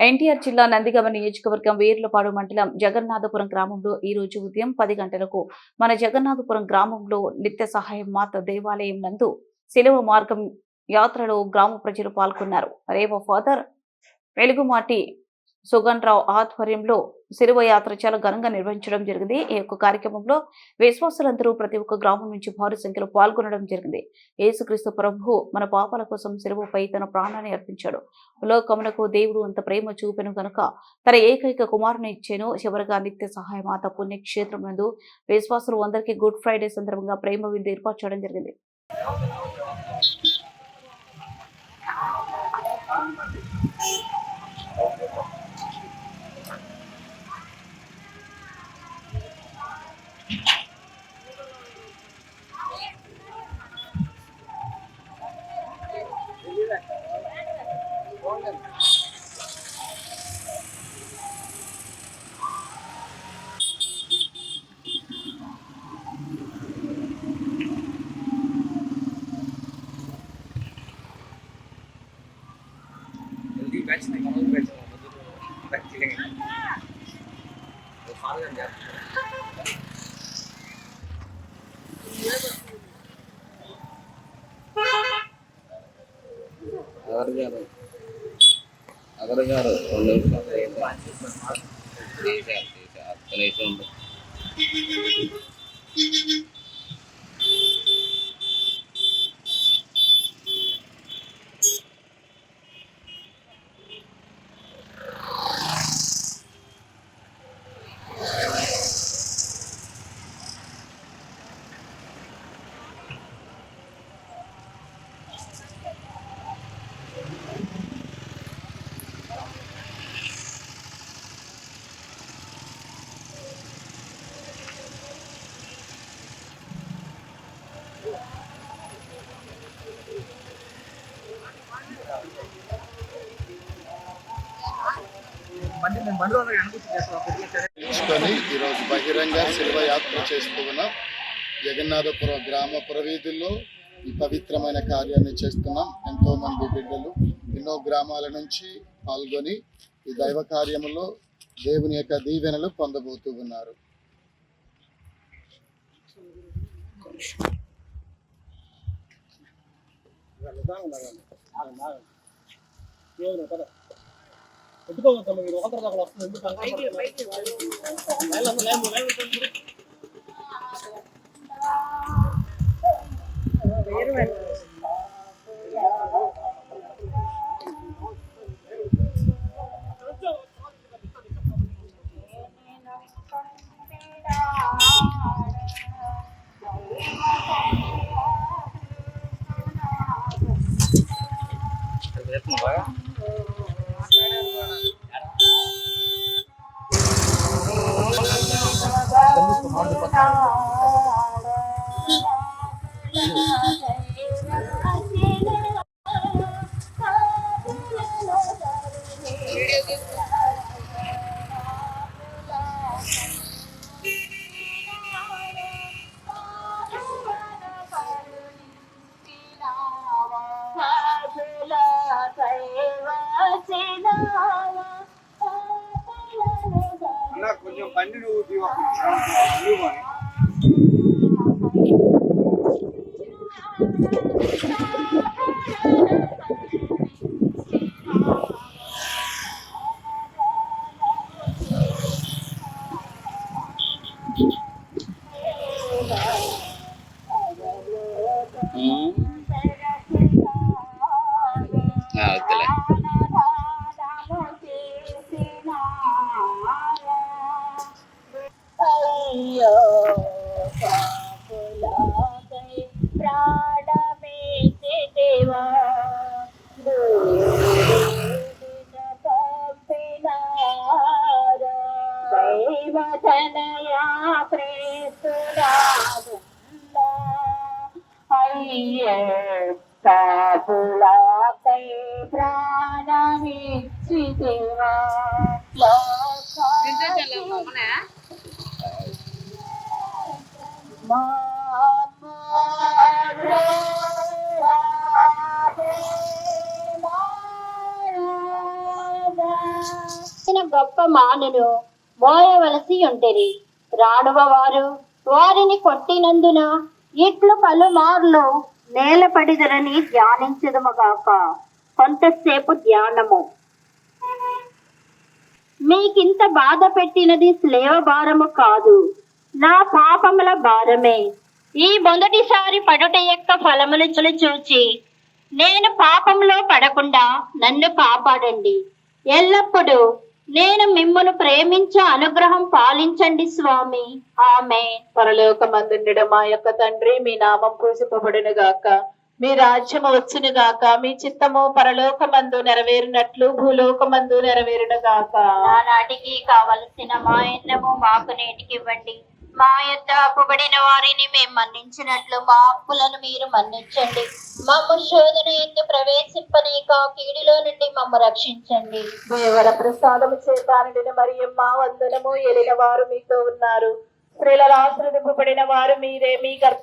ఎన్టీఆర్ జిల్లా నందిగామ నియోజకవర్గం వేర్లపాడు మండలం జగన్నాథపురం గ్రామంలో ఈ రోజు ఉదయం 10 గంటలకు మన జగన్నాథపురం గ్రామంలో నిత్య సహాయం మాత దేవాలయం నందు శిలువ మార్గం యాత్రలో గ్రామ ప్రజలు పాల్గొన్నారు. రేవ ఫాదర్ వెలుగుమాటి సుగన్రావు ఆధ్వర్యంలో శిలువ యాత్ర చాలా ఘనంగా నిర్వహించడం జరిగింది. ఈ యొక్క కార్యక్రమంలో విశ్వాసులందరూ ప్రతి ఒక్క గ్రామం నుంచి భారీ సంఖ్యలో పాల్గొనడం జరిగింది. యేసుక్రీస్తు ప్రభువు మన పాపాల కోసం శిలువపై తన ప్రాణాన్ని అర్పించాడు. లోకమునకు దేవుడు అంత ప్రేమ చూపెను గనుక తన ఏకైక కుమారుని ఇచ్చాను. చివరగా నిత్య సహాయ మాత పుణ్యక్షేత్రం నందు విశ్వాసులు అందరికీ గుడ్ ఫ్రైడే సందర్భంగా ప్రేమ విందు ఏర్పాటు చేయడం జరిగింది. అగరగారు 2 నిమిషాలు తీసుకొని ఈరోజు బహిరంగ శిల్వ యాత్ర చేస్తూ ఉన్నాం. జగన్నాథపురం గ్రామ ప్రవీధుల్లో ఈ పవిత్రమైన కార్యాన్ని చేస్తున్నాం. ఎంతో మంది బిడ్డలు ఎన్నో గ్రామాల నుంచి పాల్గొని ఈ దైవ కార్యములో దేవుని యొక్క దీవెనలు పొందబోతూ ఉన్నారు. మీరు ఒకరి వస్తుంది కొంచెం బండి గొప్ప మానును మోయవలసి ఉంటిరి. రాడువ వారు వారిని కొట్టినందున ఇట్లు పలుమార్లు నేలపడిదరని ధ్యానించదముగాక. కొంతసేపు ధ్యానము. మీకింత బాధ పెట్టినది స్లేవ భారము కాదు, నా పాపముల భారమే. ఈ మొదటిసారి పడుట యొక్క ఫలములు చూచి నేను పాపంలో పడకుండా నన్ను కాపాడండి. ఎల్లప్పుడూ నేను మిమ్మును ప్రేమించే అనుగ్రహం పాలించండి స్వామి. ఆమె. పరలోకమందుండెడు మా యొక్క తండ్రి, మీ నామం పూజింపబడును గాక, మీ రాజ్యము వచ్చును గాక, మీ చిత్తము పరలోకమందు నెరవేరినట్లు భూలోకమందు నెరవేరును గాక. నానాటికి కావలసిన మా అన్నము మాకు నేటికి ఇవ్వండి. మా యొద్ద అప్పుబడిన వారిని మేము మన్నించినట్లు మా అప్పులను మీరు మన్నించండి. మమ్ము శోధన ఎందు ప్రవేశింపనీక కీడులో నుండి మమ్ము రక్షించండి. దేవర ప్రసాదము చేత నిండిన మరియమ్మ వందనము. ఏలిన వారు మీతో ఉన్నారు, స్త్రీలలో ఆశీర్వదింపబడిన వారు మీరే, మీ గర్భ